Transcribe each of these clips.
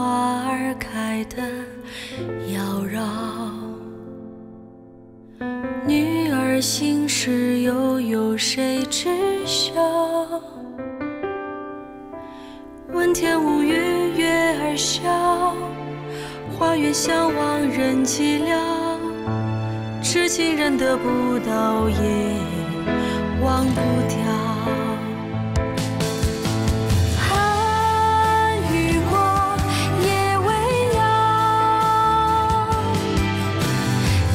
花儿开得妖娆。女儿心事又有谁知晓？问天无语，月儿笑。花园相望人寂寥，痴情人得不到，也忘不掉。寒雨过，夜未央，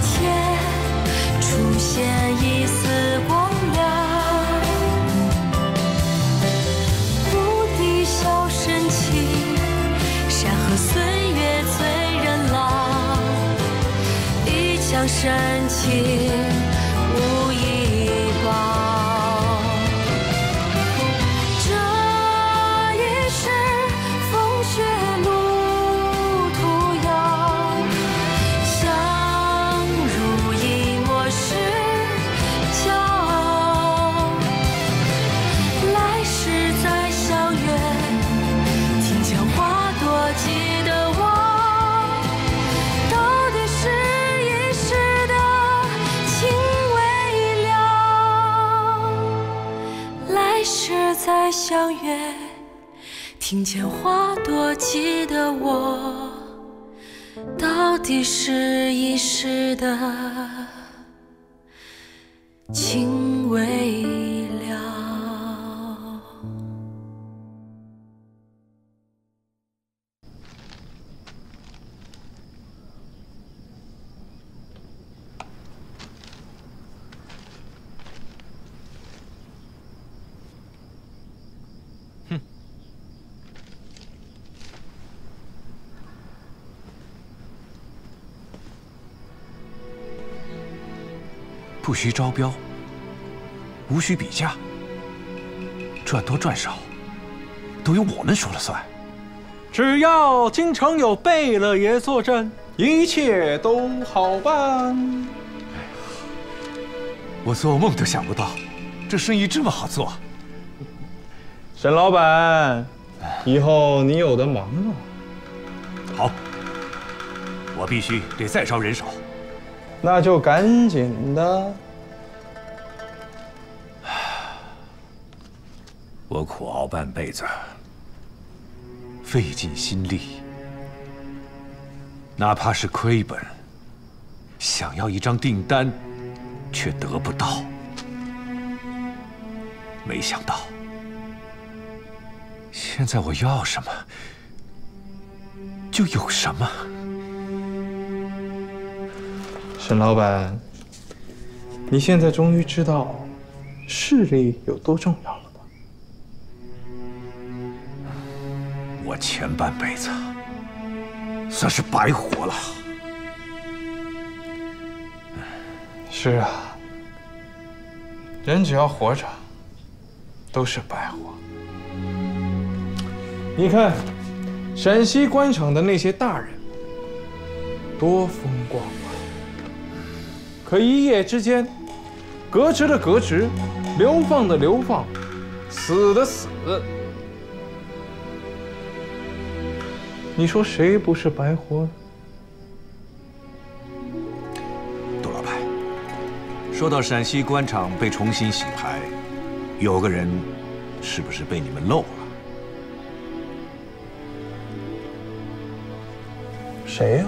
天出现一丝光亮，牧笛箫声起，山河岁月催人老，一腔深情无以报。这一世风雪路途遥，相濡以沫是骄傲。来世再相约，庭前花朵记得我，到底是一世的情未了。来世再相约，庭前花朵记得我，到底是一世的情未了。不需招标，无需比价，赚多赚少，都由我们说了算。只要京城有贝勒爷坐镇，一切都好办。我做梦都想不到，这生意这么好做。沈老板，以后你有的忙了。好，我必须得再招人手。那就赶紧的。我苦熬半辈子，费尽心力，哪怕是亏本，想要一张订单，却得不到。没想到，现在我要什么，就有什么。沈老板，你现在终于知道势力有多重要了吧？我前半辈子算是白活了。是啊，人只要活着，都是白活。你看，陕西官场的那些大人，多风光啊！可一夜之间，革职的革职，流放的流放，死的死。你说谁不是白活呢？杜老板，说到陕西官场被重新洗牌，有个人是不是被你们漏了？谁呀？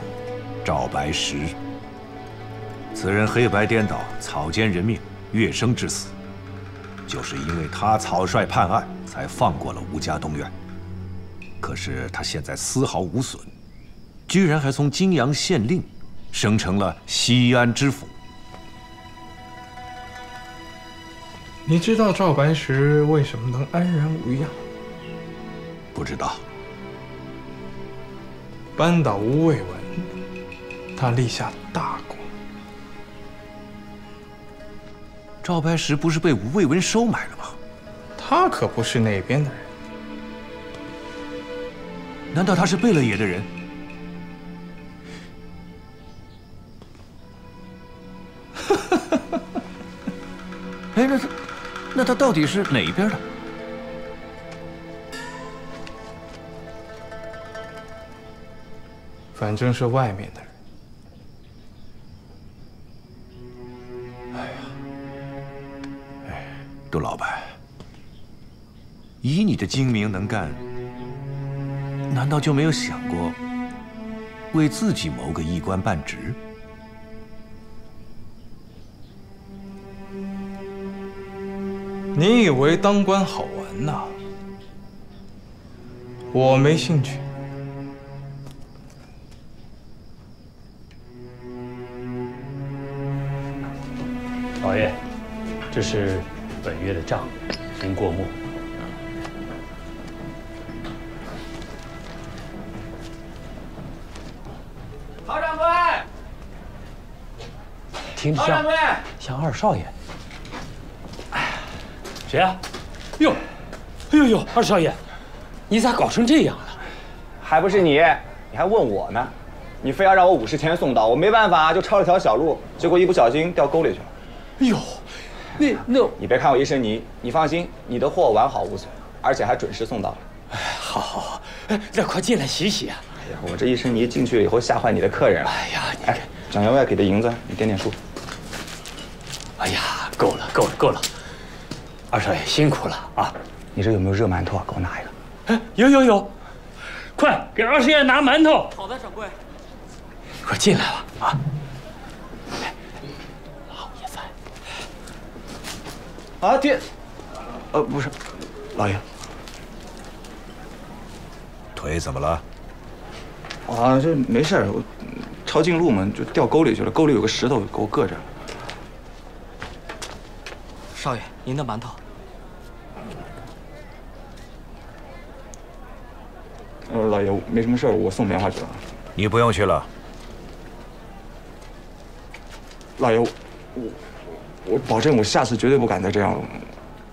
赵白石。此人黑白颠倒，草菅人命，跃升致死。就是因为他草率判案，才放过了吴家东院。可是他现在丝毫无损，居然还从泾阳县令升成了西安知府。你知道赵白石为什么能安然无恙？不知道。扳倒吴卫文，他立下大功。赵白石不是被吴卫文收买了吗？他可不是那边的人。难道他是贝勒爷的人？哎，那他到底是哪一边的？反正是外面的人。杜老板，以你的精明能干，难道就没有想过为自己谋个一官半职？你以为当官好玩呐？我没兴趣。老爷，这是本月的账，您过目。陶掌柜，听着像二少爷。哎，谁呀？哟，哎呦呦，二少爷，你咋搞成这样了？还不是你？你还问我呢？你非要让我50钱送到，我没办法，就抄了条小路，结果一不小心掉沟里去了。哎呦，那你别看我一身泥，你放心，你的货完好无损，而且还准时送到了。哎，好，哎，那快进来洗洗啊！哎呀，我这一身泥进去了以后吓坏你的客人了。哎呀，你看，蒋员外给的银子，你点点数。哎呀，够了，二少爷辛苦了啊！你这有没有热馒头啊？给我拿一个。哎，有，快给二少爷拿馒头。好的，掌柜。快进来吧啊！啊，爹，不是，老爷，腿怎么了？啊，这没事儿，我抄近路嘛，就掉沟里去了，沟里有个石头给我硌着了。少爷，您的馒头。老爷，没什么事儿，我送棉花去了。你不用去了。老爷，我保证，我下次绝对不敢再这样了。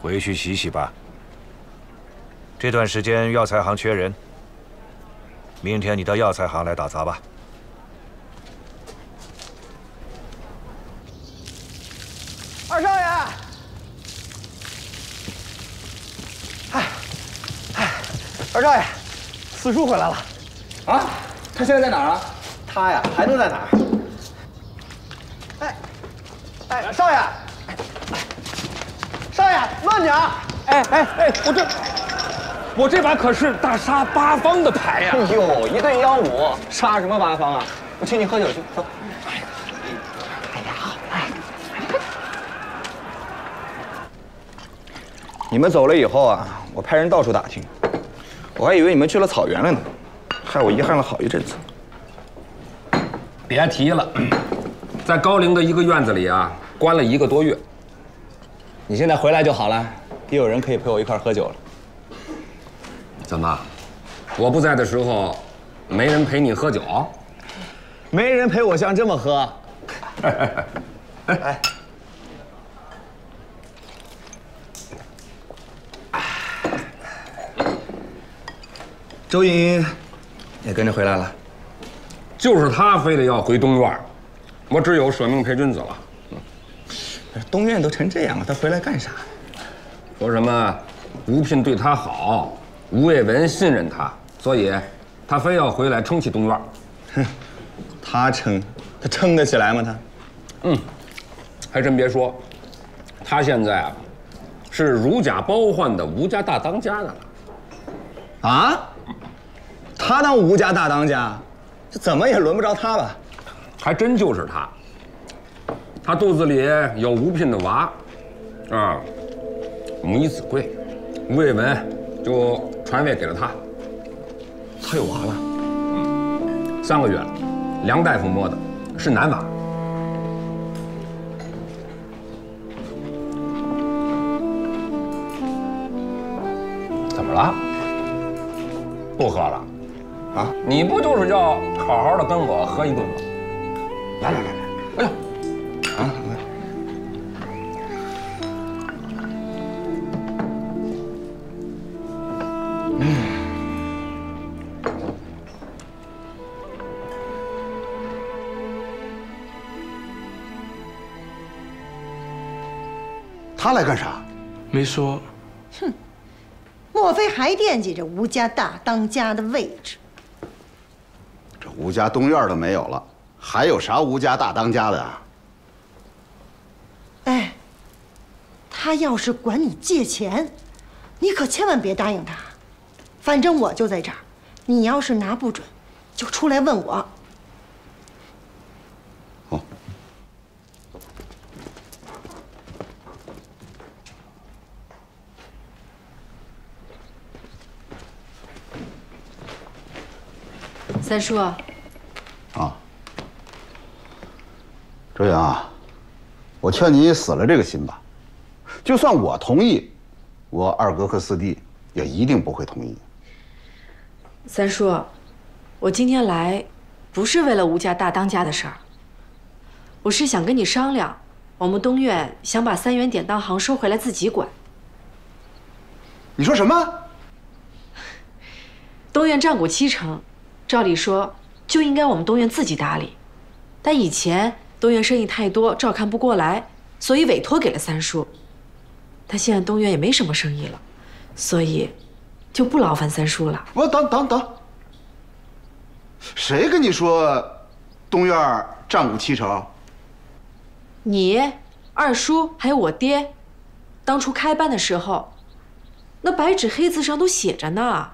回去洗洗吧。这段时间药材行缺人，明天你到药材行来打杂吧。二少爷，二少爷，四叔回来了。啊？他现在在哪儿啊？他呀，还能在哪儿？少爷，慢点！我这把可是大杀八方的牌呀！哎呦，1对15，杀什么八方啊？我请你喝酒去，走。你们走了以后啊，我派人到处打听，我还以为你们去了草原了呢，害我遗憾了好一阵子。别提了，在高陵的一个院子里啊，关了1个多月。你现在回来就好了，也有人可以陪我一块喝酒了。怎么，我不在的时候，没人陪你喝酒？没人陪我像这么喝。哎，周莹也跟着回来了。就是他非得要回东院，我只有舍命陪君子了。东院都成这样了，他回来干啥？说什么吴聘对他好，吴卫文信任他，所以他非要回来撑起东院。哼，他撑得起来吗？他？还真别说，他现在啊，是如假包换的吴家大当家的了。啊？他当吴家大当家，这怎么也轮不着他吧？还真就是他。他肚子里有吴聘的娃，啊，母以子贵，吴卫文就传位给了他。他有娃了？3个月了，梁大夫摸的，是男娃。怎么了？不喝了？啊？你不就是要好好的跟我喝一顿吗？来，哎呦！啊！他来干啥？没说。哼，莫非还惦记着吴家大当家的位置？这吴家东院都没有了，还有啥吴家大当家的啊？哎，他要是管你借钱，你可千万别答应他。反正我就在这儿，你要是拿不准，就出来问我。哦。三叔，啊，周阳啊，我劝你死了这个心吧。就算我同意，我二哥和四弟也一定不会同意。三叔，我今天来，不是为了吴家大当家的事儿，我是想跟你商量，我们东院想把3元典当行收回来自己管。你说什么？东院占股70%。照理说就应该我们东院自己打理，但以前东院生意太多，照看不过来，所以委托给了三叔。但现在东院也没什么生意了，所以就不劳烦三叔了。我等，谁跟你说东院占股70%？你、二叔还有我爹，当初开办的时候，那白纸黑字上都写着呢。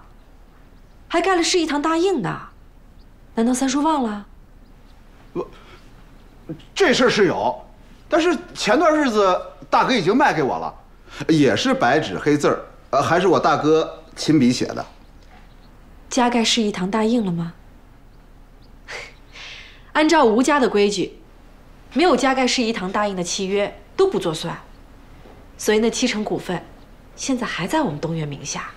还盖了市一堂大印呢，难道三叔忘了？这事儿是有，但是前段日子大哥已经卖给我了，也是白纸黑字儿，还是我大哥亲笔写的。加盖市一堂大印了吗？按照吴家的规矩，没有加盖市一堂大印的契约都不作算，所以那70%股份现在还在我们东院名下。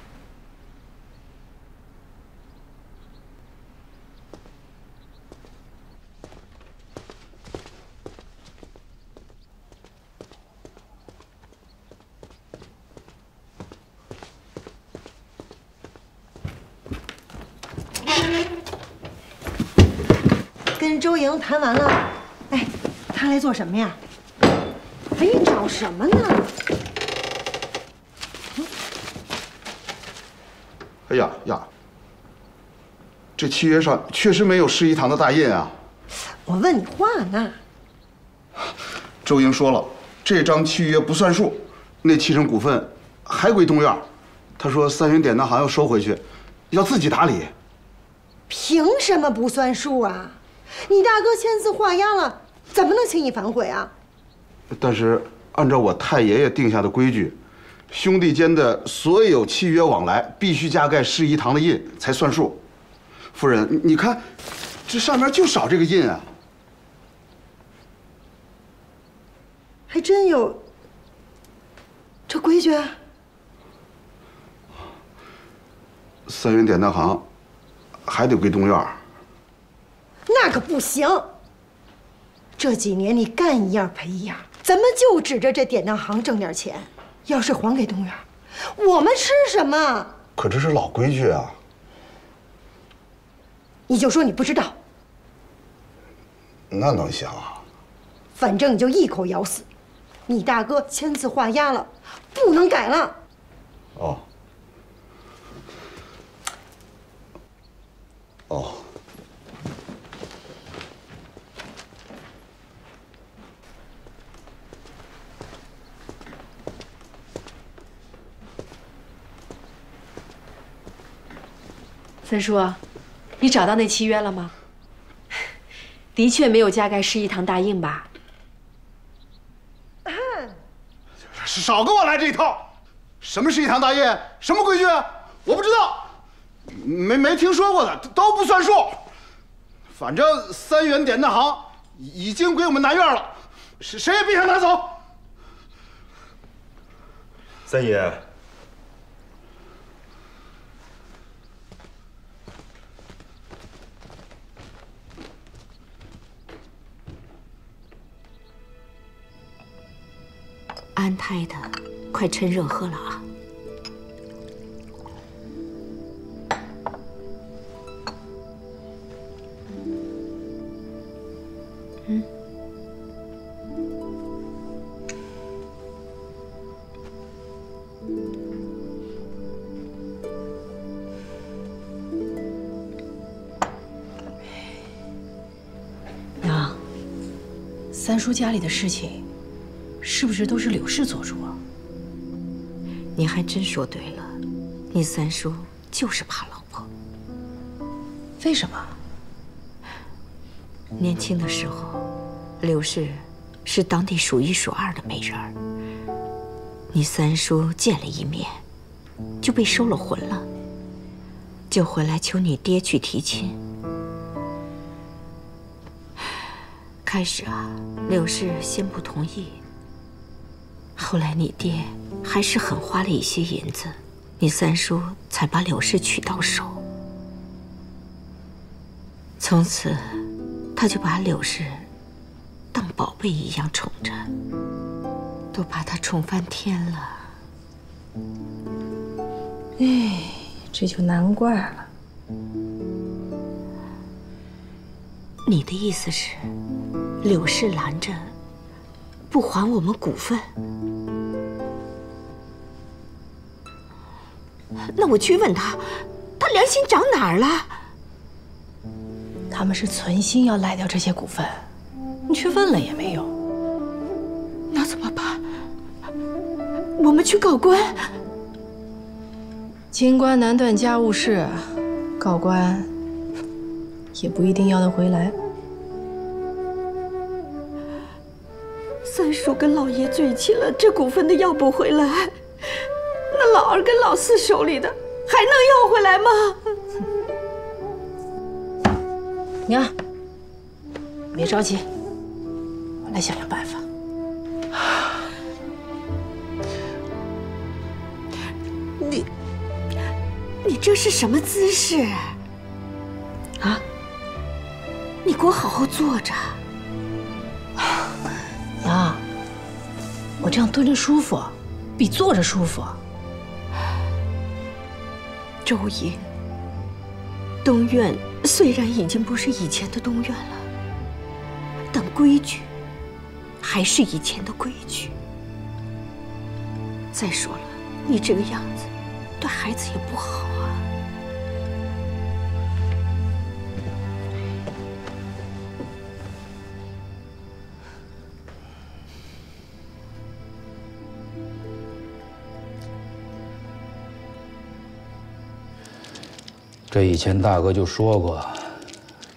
跟周莹谈完了，哎，他来做什么呀？哎，你找什么呢？哎呀，这契约上确实没有市一堂的大印啊。我问你话呢。周莹说了，这张契约不算数，那70%股份还归东院。他说3元典当行要收回去，要自己打理。凭什么不算数啊？你大哥签字画押了，怎么能轻易反悔啊？但是按照我太爷爷定下的规矩，兄弟间的所有契约往来必须加盖市一堂的印才算数。夫人，你看，这上面就少这个印啊。还真有这规矩啊？3元典当行还得归东院。那可不行。这几年你干一样赔一样，咱们就指着这典当行挣点钱，要是还给东院，我们吃什么？可这是老规矩啊。你就说你不知道。那能行啊？反正你就一口咬死，你大哥签字画押了，不能改了。哦。哦。三叔，你找到那契约了吗？的确没有加盖市一堂大印吧？少跟我来这一套！什么市一堂大印？什么规矩？我不知道，没听说过的都不算数。反正3元典当行已经归我们南院了，谁也别想拿走。三爷。安胎的，快趁热喝了啊！三叔家里的事情，是不是都是柳氏做主啊？你还真说对了，你三叔就是怕老婆。为什么？年轻的时候，柳氏是当地数一数二的美人儿。你三叔见了一面，就被收了魂了，就回来求你爹去提亲。开始啊，柳氏先不同意，后来你爹还是狠花了一些银子，你三叔才把柳氏娶到手。从此，他就把柳氏当宝贝一样宠着，都把她宠翻天了。哎，这就难怪了。你的意思是，柳氏拦着不还我们股份？那我去问他，他良心长哪儿了？他们是存心要赖掉这些股份，你去问了也没用。那怎么办？我们去告官。清官难断家务事，告官也不一定要得回来。三叔跟老爷嘴亲了，这股份的要不回来，那老二跟老四手里的还能要回来吗？娘，别着急，我来想想办法。你这是什么姿势？啊？你给我好好坐着。娘，我这样蹲着舒服，比坐着舒服。周莹，东院虽然已经不是以前的东院了，但规矩还是以前的规矩。再说了，你这个样子对孩子也不好啊。这以前大哥就说过，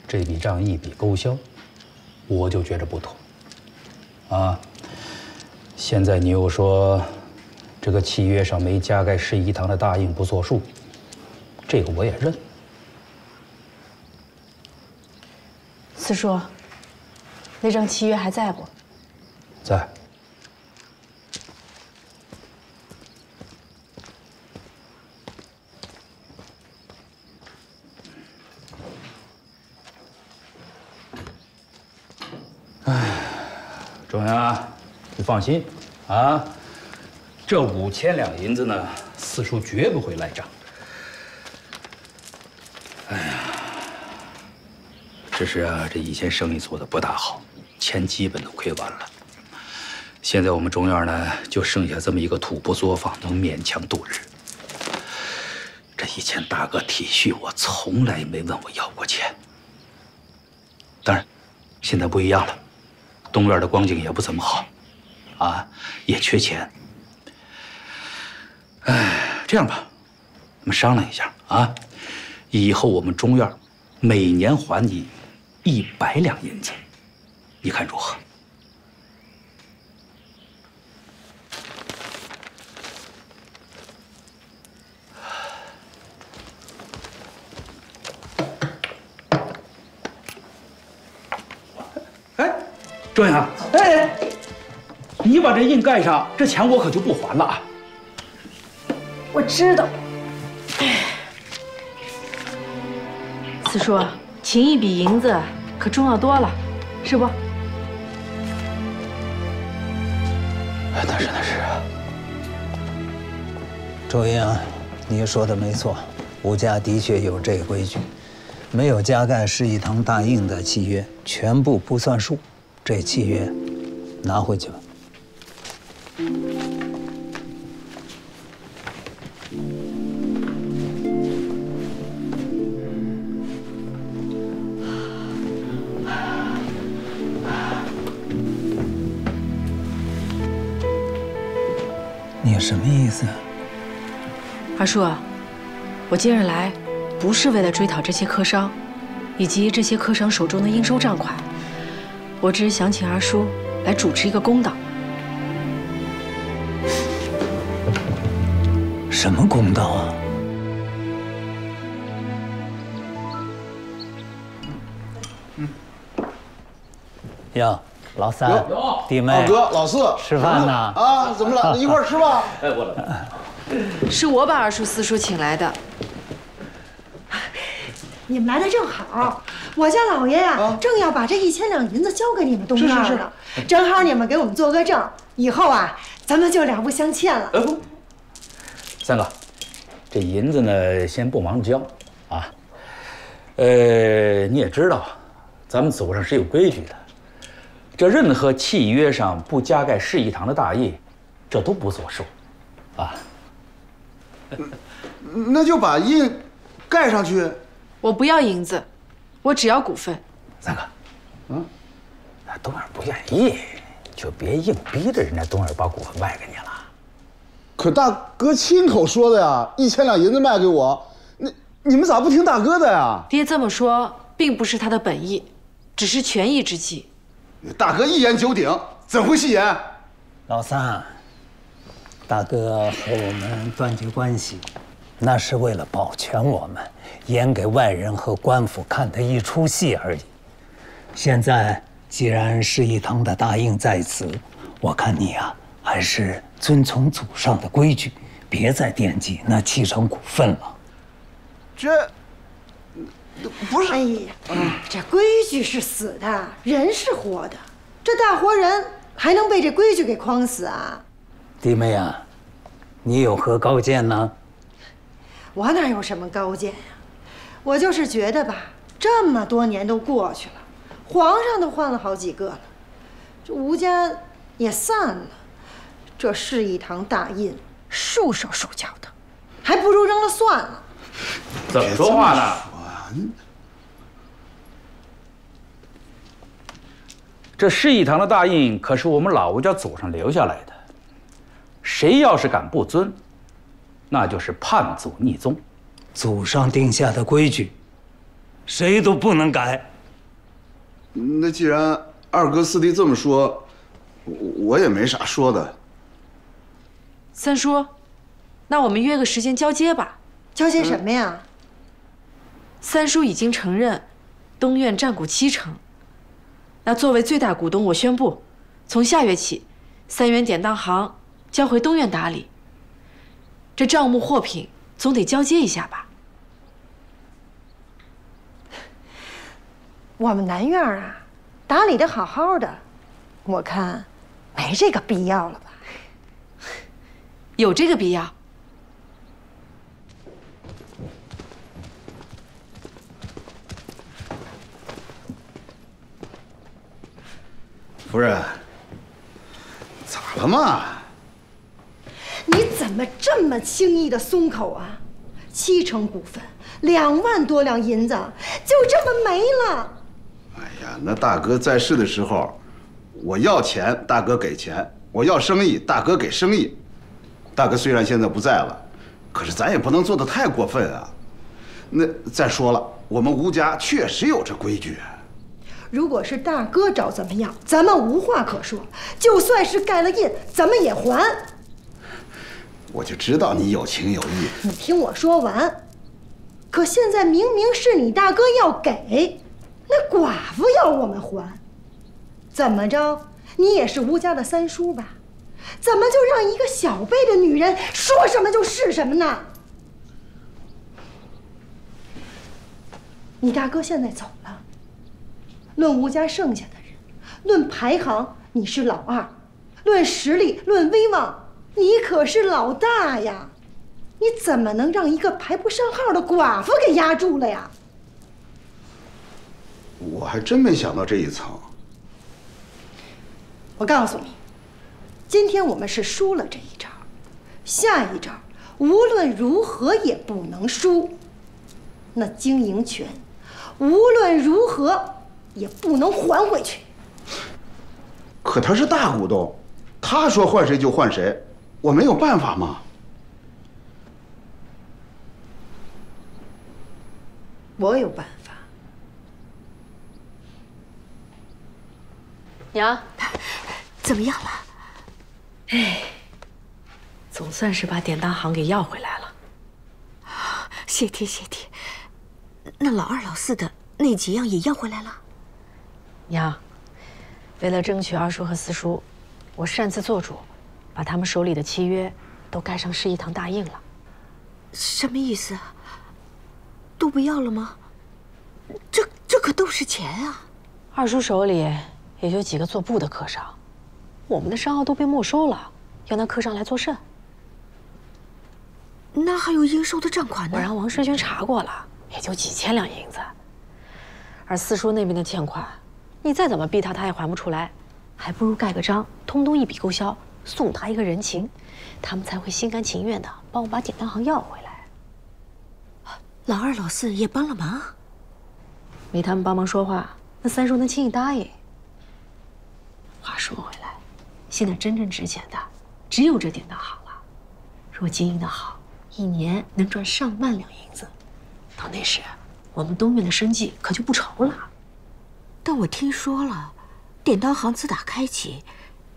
这笔账一笔勾销，我就觉着不妥。啊，现在你又说，这个契约上没加盖市一堂的大印不作数，这个我也认。四叔，那张契约还在不？在。周阳，你放心啊，这5000两银子呢，四叔绝不会赖账。哎呀，只是啊，这以前生意做的不大好，钱基本都亏完了。现在我们中院呢，就剩下这么一个土布作坊，能勉强度日。这以前大哥体恤我，从来没问我要过钱。当然，现在不一样了。东院的光景也不怎么好，啊，也缺钱。哎，这样吧，我们商量一下啊，以后我们中院每年还你100两银子，你看如何？周阳，哎，你把这印盖上，这钱我可就不还了啊！我知道。四叔，请一笔银子可重要多了，是不？那是。周英，你说的没错，吴家的确有这规矩，没有加盖市一堂大印的契约，全部不算数。这契约拿回去吧。你什么意思？二叔，我今日来，不是为了追讨这些客商，以及这些客商手中的应收账款，我只是想请二叔来主持一个公道。什么公道啊？哟，老三、弟妹、二哥、老四，吃饭呢？啊，怎么了？一块儿吃吧。哎，我来。是我把二叔、四叔请来的。你们来的正好，我家老爷呀，正要把这1000两银子交给你们东院呢，正好你们给我们做个证，以后啊，咱们就两不相欠了。三哥，这银子呢，先不忙着交啊。你也知道，咱们祖上是有规矩的，这任何契约上不加盖市一堂的大印，这都不作数，啊。那就把印盖上去。我不要银子，我只要股份。三哥，那东儿不愿意，就别硬逼着人家东儿把股份卖给你了。可大哥亲口说的呀，1000两银子卖给我，你们咋不听大哥的呀？爹这么说，并不是他的本意，只是权宜之计。大哥一言九鼎，怎会戏言？老三，大哥和我们断绝关系，那是为了保全我们，演给外人和官府看的一出戏而已。现在既然市一堂的大印在此，我看你啊，还是遵从祖上的规矩，别再惦记那7成股份了。这不是，哎呀，这规矩是死的，人是活的，这大活人还能被这规矩给框死啊？弟妹啊，你有何高见呢？我哪有什么高见呀？我就是觉得吧，这么多年都过去了，皇上都换了好几个了，这吴家也散了，这市一堂大印束手束脚的，还不如扔了算了。怎么说话呢？这市一堂的大印可是我们老吴家祖上留下来的，谁要是敢不遵，那就是叛祖逆宗。祖上定下的规矩，谁都不能改。那既然二哥四弟这么说，我也没啥说的。三叔，那我们约个时间交接吧。交接什么呀？三叔已经承认东院占股7成，那作为最大股东，我宣布，从下月起，3元典当行交回东院打理。这账目货品总得交接一下吧？我们南院啊，打理得好好的，我看没这个必要了吧？有这个必要。夫人，咋了嘛？你怎么这么轻易的松口啊？7成股份，2万多两银子，就这么没了。哎呀，那大哥在世的时候，我要钱，大哥给钱；我要生意，大哥给生意。大哥虽然现在不在了，可是咱也不能做得太过分啊。那再说了，我们吴家确实有这规矩。如果是大哥找怎么样，咱们无话可说。就算是盖了印，咱们也还。我就知道你有情有义。你听我说完。可现在明明是你大哥要给，那寡妇要我们还，怎么着？你也是吴家的三叔吧？怎么就让一个小辈的女人说什么就是什么呢？你大哥现在走了，论吴家剩下的人，论排行你是老二，论实力，论威望，你可是老大呀！你怎么能让一个排不上号的寡妇给压住了呀？我还真没想到这一层。我告诉你，今天我们是输了这一招，下一招无论如何也不能输。那经营权无论如何也不能还回去。可他是大股东，他说换谁就换谁，我没有办法吗？我有办法。娘，怎么样了？哎，总算是把典当行给要回来了。谢天谢地。那老二老四的那几样也要回来了。娘，为了争取二叔和四叔，我擅自做主，把他们手里的契约都盖上示意堂大印了。什么意思啊？都不要了吗？这可都是钱啊！二叔手里也就几个做布的客商，我们的商号都被没收了，要那客商来作甚？那还有应收的账款呢？我让王世军查过了，也就几千两银子。而四叔那边的欠款，你再怎么逼他，他也还不出来，还不如盖个章，通通一笔勾销，送他一个人情，他们才会心甘情愿的帮我把典当行要回来。老二老四也帮了忙，没他们帮忙说话，那三叔能轻易答应？话说回来，现在真正值钱的只有这典当行了。若经营得好，一年能赚上万两银子，到那时，我们东院的生计可就不愁了。但我听说了，典当行自打开启，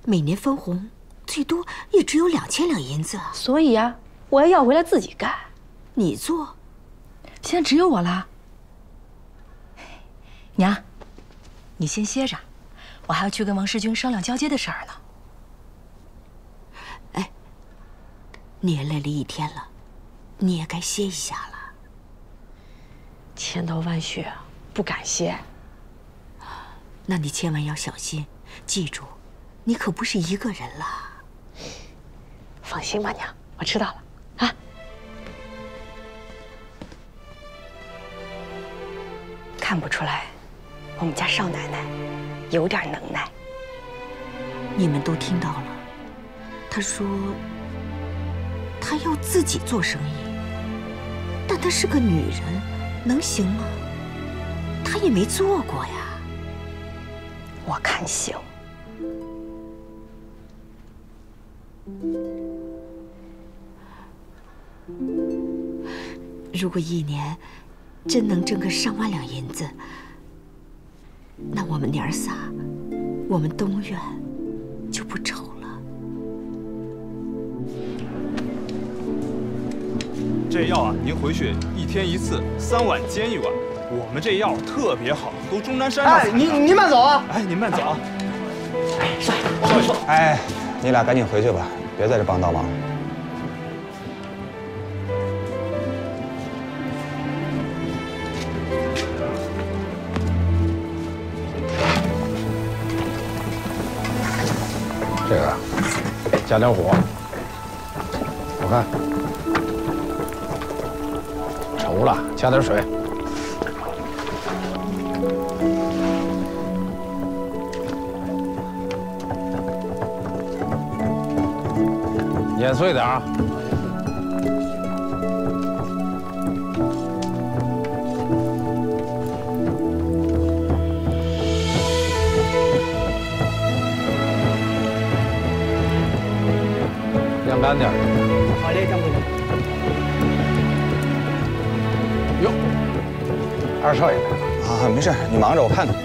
每年分红最多也只有2000两银子。所以啊，我要回来自己干。你做？现在只有我啦。娘，你先歇着，我还要去跟王世军商量交接的事儿呢。哎，你也累了一天了，你也该歇一下了。千头万绪，不敢歇。那你千万要小心，记住，你可不是一个人了。放心吧，娘，我知道了。啊。看不出来，我们家少奶奶有点能耐。你们都听到了，她说她要自己做生意，但她是个女人，能行吗？她也没做过呀。我看行。如果一年真能挣个上万两银子，那我们娘儿仨，我们东院就不愁了。这药啊，您回去1天1次，3碗煎1碗。我们这药特别好，都终南山上采的。您慢走啊！哎，您慢走啊！哎，少爷，哎，你俩赶紧回去吧，别在这帮倒忙。这个加点火，我看稠了，加点水。碾碎点啊！晾干点。好嘞，张部长。哟，二少爷来了啊，没事，你忙着，我看看。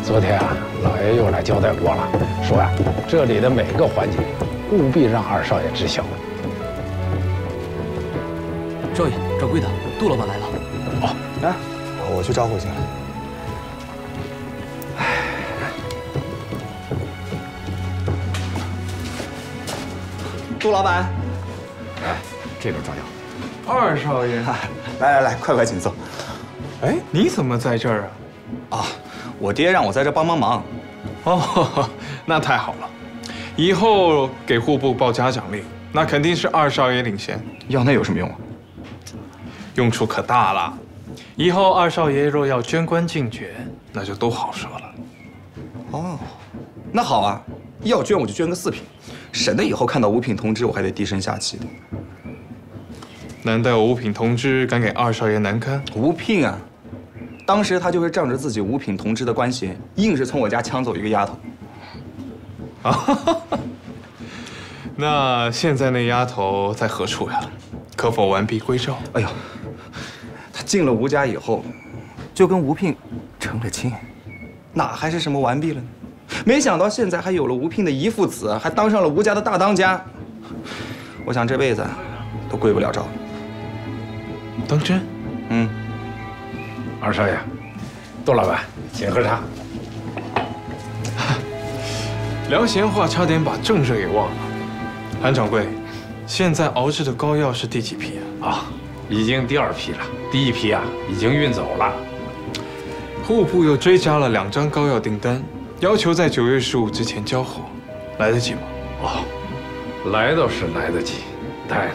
昨天啊，老爷又来交代过了，说呀，这里的每个环节务必让二少爷知晓。少爷，掌柜的，杜老板来了。哦，来，我去招呼一下。杜老板，来，这边抓药。二少爷，来，快请坐。哎，你怎么在这儿啊？啊，我爹让我在这帮忙。哦，那太好了。以后给户部报嘉奖令，那肯定是二少爷领衔。那有什么用啊？用处可大了。以后二少爷若要捐官进爵，那就都好说了。哦，那好啊，要捐我就捐个4品，省得以后看到5品同知我还得低声下气的。难道5品同知敢给二少爷难堪？5品啊，当时他就是仗着自己5品同知的官衔，硬是从我家抢走一个丫头。啊，那现在那丫头在何处呀？可否完璧归赵？哎呦，她进了吴家以后，就跟吴聘成了亲，哪还是什么完璧了呢？没想到现在还有了吴聘的姨父子，还当上了吴家的大当家。我想这辈子都归不了赵。当真？嗯。二少爷，杜老板，请喝茶。聊闲话，差点把正事给忘了。韩掌柜，现在熬制的膏药是第几批啊？啊，已经第2批了，第1批啊已经运走了。户部又追加了2张膏药订单，要求在9月15之前交货，来得及吗？哦，来倒是来得及，但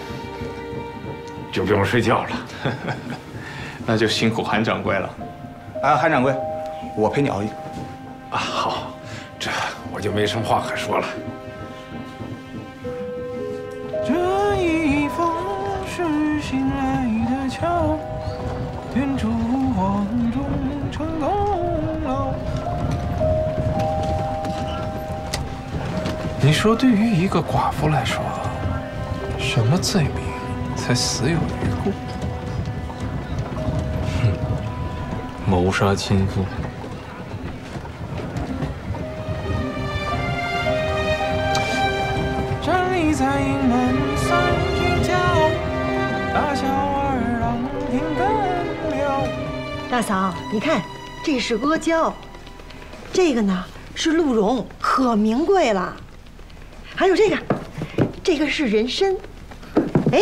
就不用睡觉了。那就辛苦韩掌柜了。啊，韩掌柜，我陪你熬夜。啊，好，这我就没什么话可说了。这一封是新来的桥，天烛黄中成功了。你说，对于一个寡妇来说，什么罪名才死有余辜？哼，谋杀亲夫。站立在营门三军交，大小二郎听更了。大嫂，你看，这是阿胶，这个呢是鹿茸，可名贵了。还有这个，这个是人参，哎，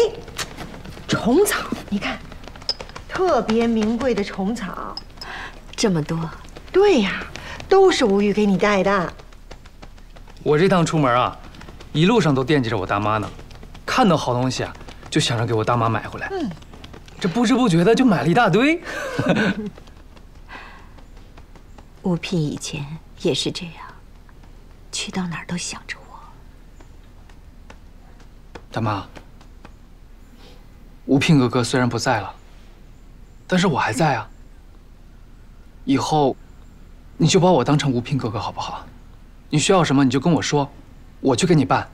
虫草，你看，特别名贵的虫草，这么多。对呀，都是吴玉给你带的。我这趟出门啊，一路上都惦记着我大妈呢，看到好东西啊，就想着给我大妈买回来。这不知不觉的就买了一大堆。吴聘以前也是这样，去到哪儿都想着我。大妈，吴聘哥哥虽然不在了，但是我还在啊。以后，你就把我当成吴聘哥哥好不好？你需要什么你就跟我说，我去给你办。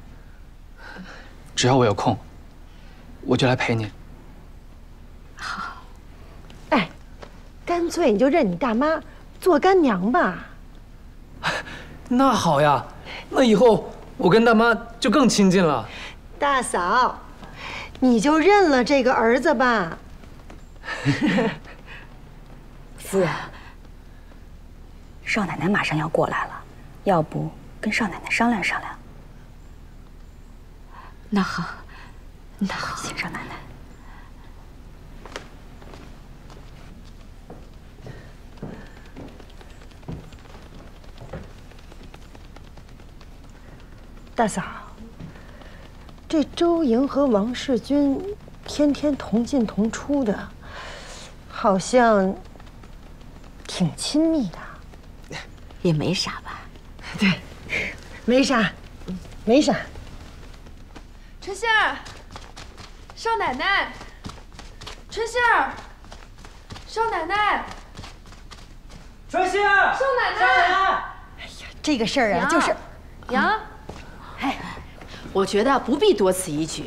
只要我有空，我就来陪你。好。哎，干脆你就认你大妈做干娘吧。那好呀，那以后我跟大妈就更亲近了。大嫂，你就认了这个儿子吧。夫人，少奶奶马上要过来了，要不跟少奶奶商量商量？那好，那好，请少奶奶。大嫂，这周莹和王世军天天同进同出的，好像挺亲密的。也没啥吧？对，没啥，没啥。春杏儿，少奶奶，春杏儿，少奶奶，春杏儿，少奶奶。哎呀，这个事儿啊，就是娘。哎，我觉得不必多此一举。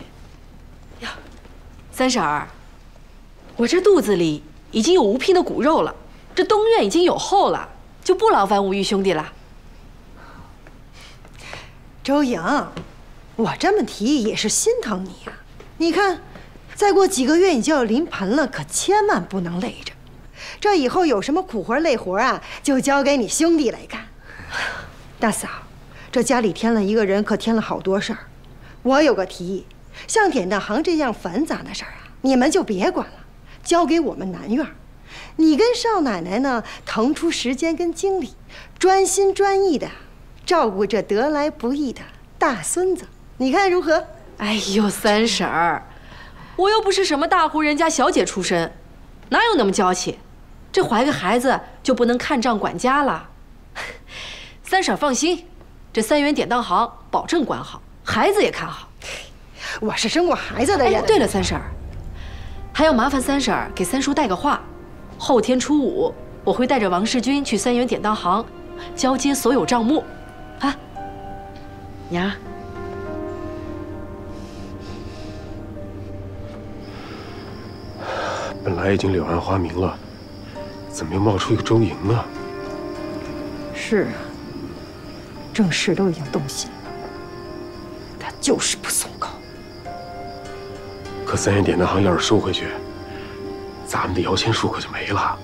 呀，三婶儿，我这肚子里已经有吴聘的骨肉了，这东院已经有后了，就不劳烦吴玉兄弟了。周莹，我这么提也是心疼你呀。你看，再过几个月你就要临盆了，可千万不能累着。这以后有什么苦活累活啊，就交给你兄弟来干。大嫂，这家里添了一个人，可添了好多事儿。我有个提议，像典当行这样繁杂的事儿啊，你们就别管了，交给我们南院。你跟少奶奶呢，腾出时间跟精力，专心专意的照顾这得来不易的大孙子，你看如何？哎呦，三婶儿，我又不是什么大户人家小姐出身，哪有那么娇气？这怀个孩子就不能看账管家了？三婶儿放心，这3元典当行保证管好，孩子也看好。我是生过孩子的人。哎，对了，三婶儿，还要麻烦三婶儿给三叔带个话，后天初5我会带着王世军去3元典当行交接所有账目。啊，娘，本来已经柳暗花明了，怎么又冒出一个周莹呢？是啊，正事都已经动心了，他就是不松口。可3元典当行要是收回去，咱们的摇钱树可就没了。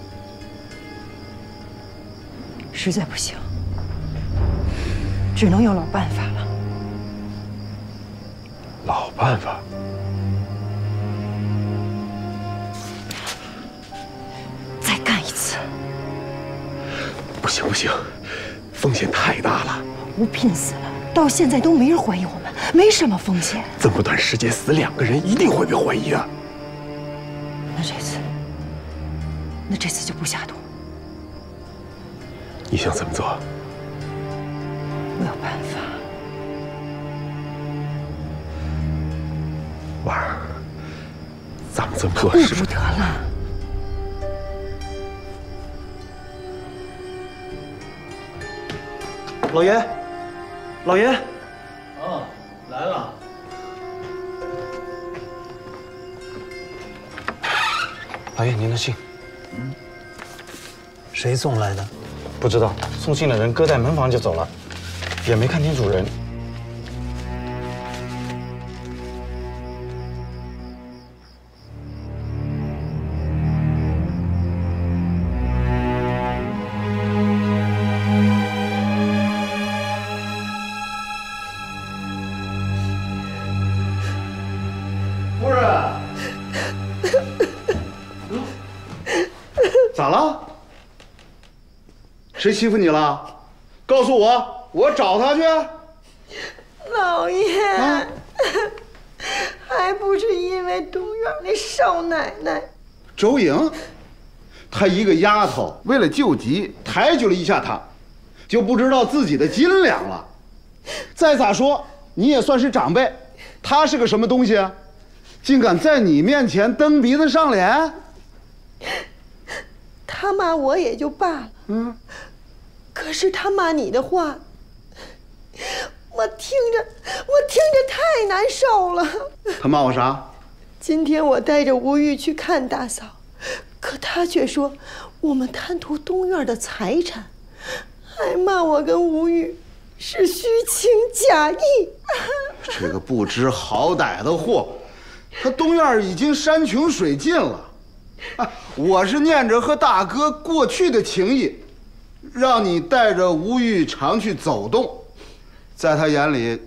实在不行，只能有老办法了。老办法？再干一次。不行不行，风险太大了。吴聘死了，到现在都没人怀疑我们，没什么风险。这么短时间死2个人，一定会被怀疑的。那这次就不下毒。你想怎么做？我有办法。婉儿，咱们这么做是不得了。老爷，老爷。哦，来了。老爷，您的信。谁送来的？不知道，送信的人搁在门房就走了，也没看清主人。夫人，咋了？谁欺负你了？告诉我，我找他去。老爷，还不是因为东院那少奶奶周莹，她一个丫头，为了救急抬举了一下她，就不知道自己的斤两了。再咋说，你也算是长辈，她是个什么东西啊？竟敢在你面前蹬鼻子上脸！他骂我也就罢了，可是他骂你的话，我听着太难受了。他骂我啥？今天我带着吴玉去看大嫂，可他却说我们贪图东院的财产，还骂我跟吴玉是虚情假意。这个不知好歹的货，他东院已经山穷水尽了。我是念着和大哥过去的情谊，让你带着吴玉常去走动，在他眼里，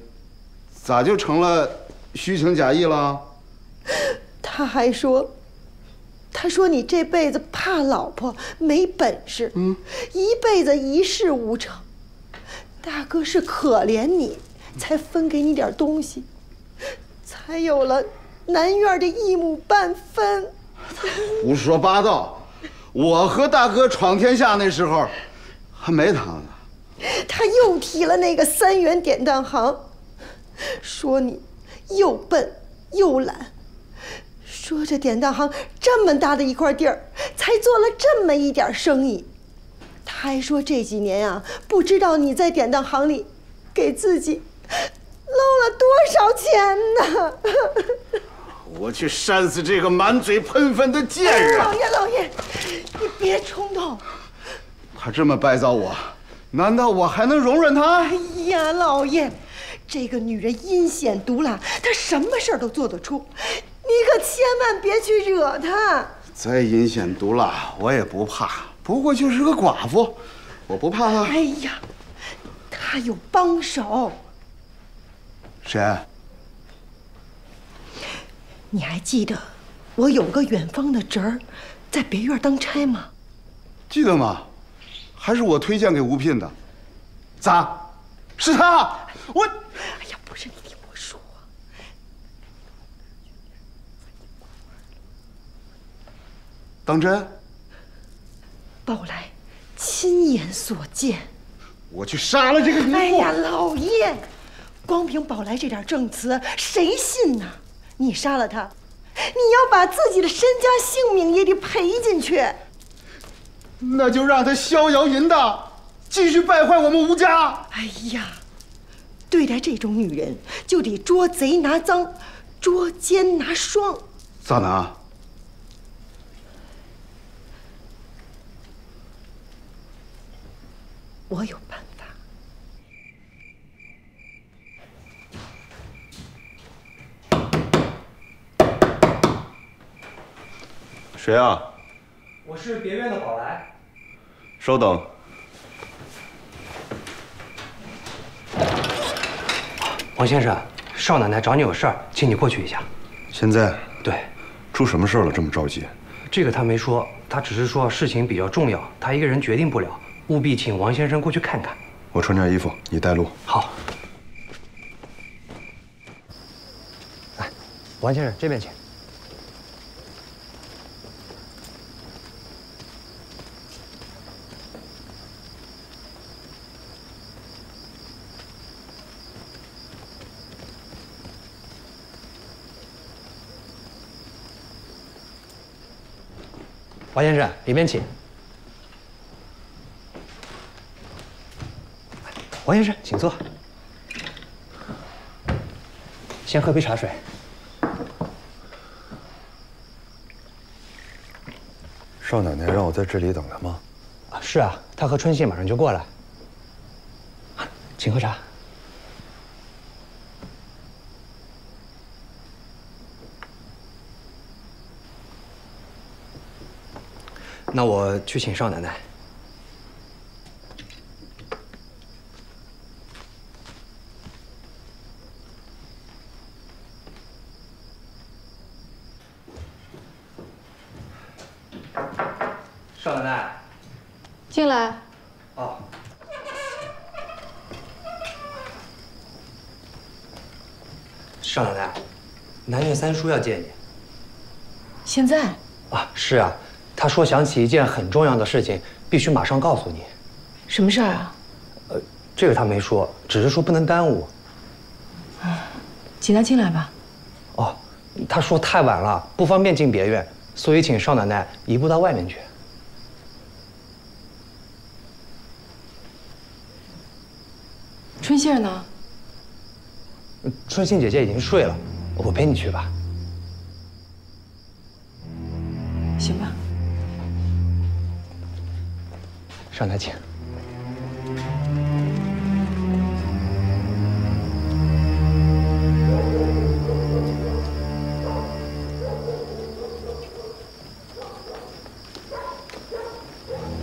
咋就成了虚情假意了？他还说，你这辈子怕老婆没本事，一辈子一事无成。大哥是可怜你，才分给你点东西，才有了南院的一亩半分。胡说八道！我和大哥闯天下那时候，还没他呢。他又提了那个3元典当行，说你又笨又懒，说这典当行这么大的一块地儿，才做了这么一点生意。他还说这几年啊，不知道你在典当行里给自己漏了多少钱呢？我去扇死这个满嘴喷粪的贱人！老爷，你别冲动。他这么败糟我，难道我还能容忍他？哎呀，老爷，这个女人阴险毒辣，她什么事儿都做得出，你可千万别去惹她。再阴险毒辣，我也不怕，不过就是个寡妇，我不怕她。哎呀，她有帮手。谁？你还记得我有个远方的侄儿，在别院当差吗？记得吗？还是我推荐给吴聘的。咋？是他？我……哎呀，不是，你听我说。当真？宝来亲眼所见。我去杀了这个淫妇！哎呀，老爷，光凭宝来这点证词，谁信呢？你杀了他，你要把自己的身家性命也得赔进去。那就让他逍遥淫荡，继续败坏我们吴家。哎呀，对待这种女人，就得捉贼拿赃，捉奸拿双。咋拿？我有办法。谁啊？我是别院的宝来。稍等。王先生，少奶奶找你有事儿，请你过去一下。现在？对。出什么事了？这么着急？这个他没说，他只是说事情比较重要，他一个人决定不了，务必请王先生过去看看。我穿件衣服，你带路。好。来，王先生这边请。王先生，里面请。王先生，请坐。先喝杯茶水。少奶奶让我在这里等她吗？啊，是啊，她和春信马上就过来。请喝茶。那我去请少奶奶。少奶奶，进来。哦。少奶奶，南岳三叔要见你。现在？啊，是啊。他说想起一件很重要的事情，必须马上告诉你。什么事儿啊？这个他没说，只是说不能耽误。请他进来吧。哦，他说太晚了，不方便进别院，所以请少奶奶移步到外面去。春杏呢？春杏姐姐已经睡了，我陪你去吧。行吧。上台请。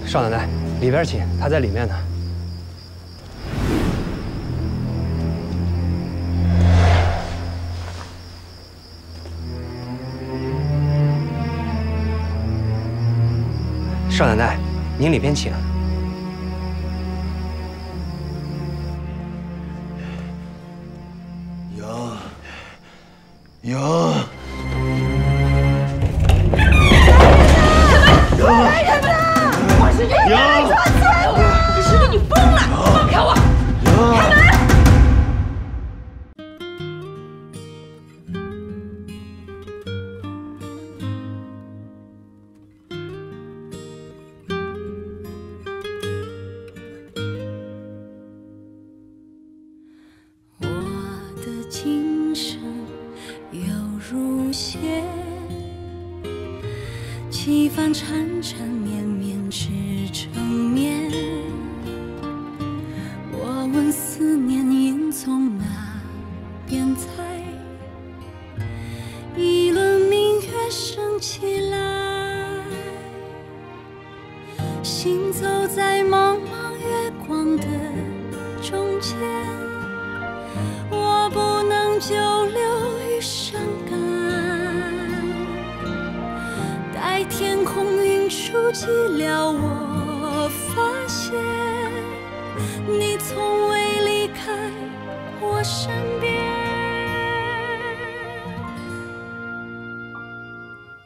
少奶奶，里边请，她在里面呢。少奶奶，您里边请。赢！来人呐！我是岳阳抓起来我！这是不是你疯了？放开我！开门！我的今生犹如线，几番缠缠绵绵织成绵。我问思念应从哪边采？一轮明月升起来，行走在茫茫月光的中间。我不能久留于伤感，待天空云舒寂寥，我发现你从未离开我身边。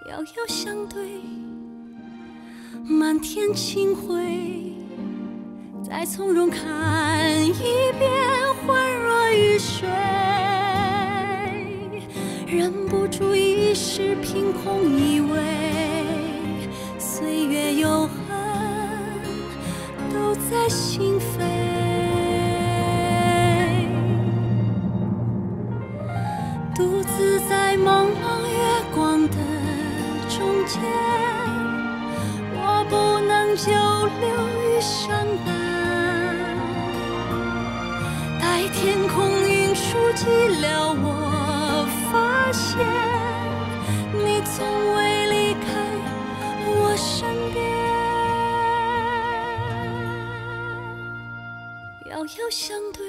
遥遥相对，满天清辉，再从容看一遍，恍若雨水，忍不住一时凭空以为岁月有痕都在心扉。独自在茫茫月光的中间，我不能久留于伤感，迹了我发现，你从未离开我身边。遥遥相对，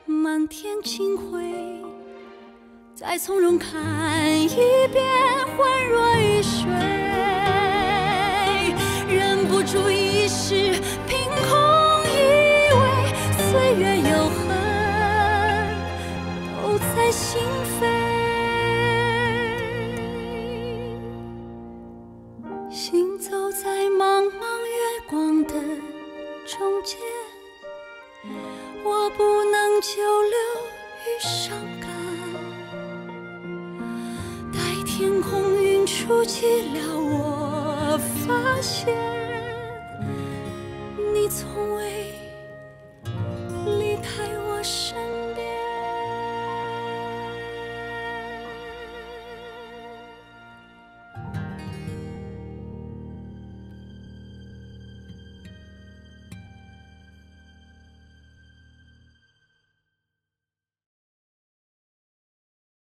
满天清辉，再从容看一遍，恍若雨水，忍不住一时凭空以为岁月有痕都在心扉。行走在茫茫月光的中间，我不能久留于伤感，待天空云触及了我发现。